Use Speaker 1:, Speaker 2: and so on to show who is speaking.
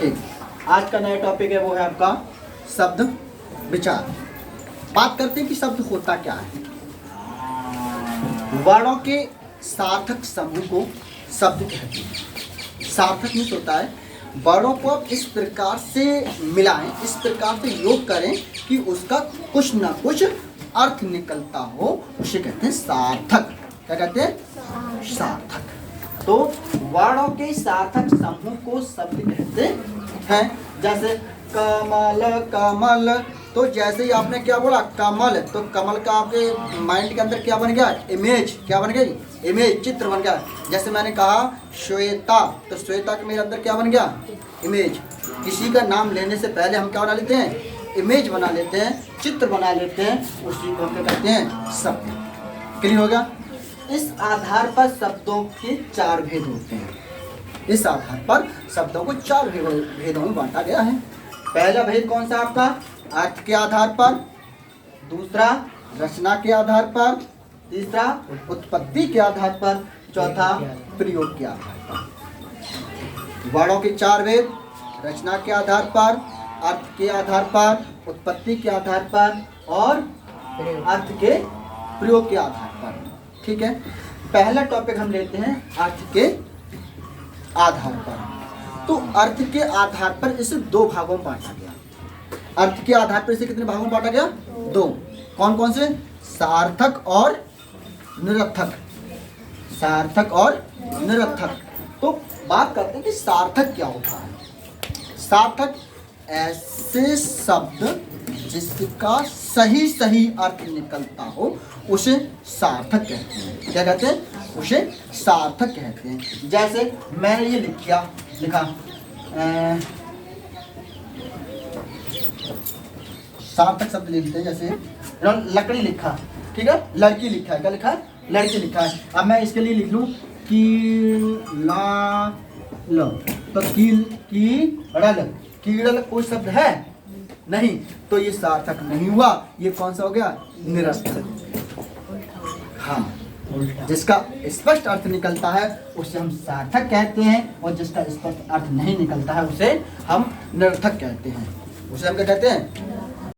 Speaker 1: ठीक, आज का नया टॉपिक है वो है आपका शब्द विचार। बात करते हैं कि शब्द होता क्या है। वर्णों के सार्थक समूह को शब्द कहते हैं। सार्थक मीन्स होता है वर्णों को आप इस प्रकार से मिलाएं, इस प्रकार से योग करें कि उसका कुछ ना कुछ अर्थ निकलता हो, उसे कहते हैं सार्थक। क्या कहते हैं? सार्थक। तो वर्णों के सार्थक समूह को शब्द कहते हैं। जैसे कमल, कमल, तो जैसे ही आपने क्या बोला कमल, तो कमल का आपके माइंड के अंदर क्या बन गया? इमेज। क्या बन गई? इमेज, चित्र बन गया। जैसे मैंने कहा श्वेता, तो श्वेता के मेरे अंदर क्या बन गया? इमेज। किसी का नाम लेने से पहले हम क्या बना लेते हैं? इमेज बना लेते हैं, चित्र बना लेते हैं, उसी को हम क्या कहते हैं? शब्द। क्लियर हो गया? इस आधार पर शब्दों के 4 भेद होते हैं। इस आधार पर शब्दों को 4 भेदों में बांटा गया है। पहला भेद कौन सा आपका? अर्थ के आधार पर, दूसरा रचना के आधार पर, तीसरा उत्पत्ति के आधार पर, चौथा प्रयोग के आधार पर। वर्णों के 4 भेद रचना के आधार पर, अर्थ के आधार पर, उत्पत्ति के आधार पर और अर्थ के प्रयोग के आधार पर। ठीक है, पहला टॉपिक हम लेते हैं अर्थ के आधार पर। तो अर्थ के आधार पर इसे 2 भागों में बांटा गया। अर्थ के आधार पर इसे कितने भागों में बांटा गया? 2। कौन कौन से? सार्थक और निरर्थक। सार्थक और निरर्थक। तो बात करते हैं कि सार्थक क्या होता है। सार्थक ऐसे शब्द जिसका सही सही अर्थ निकलता हो उसे सार्थक कहते हैं। क्या कहते हैं? उसे सार्थक कहते हैं। जैसे मैंने ये लिखा सार्थक शब्द लिखते हैं। जैसे लकड़ी लिखा, ठीक है, लड़की लिखा है। क्या लिखा है? लड़की लिखा है। अब मैं इसके लिए लिख लूँ तो कीड़ल कोई शब्द है नहीं, तो ये सार्थक नहीं हुआ। ये कौन सा हो गया? निरर्थक। हाँ, जिसका स्पष्ट अर्थ निकलता है उसे हम सार्थक कहते हैं, और जिसका स्पष्ट अर्थ नहीं निकलता है उसे हम निरर्थक कहते हैं। उसे हम क्या कहते हैं?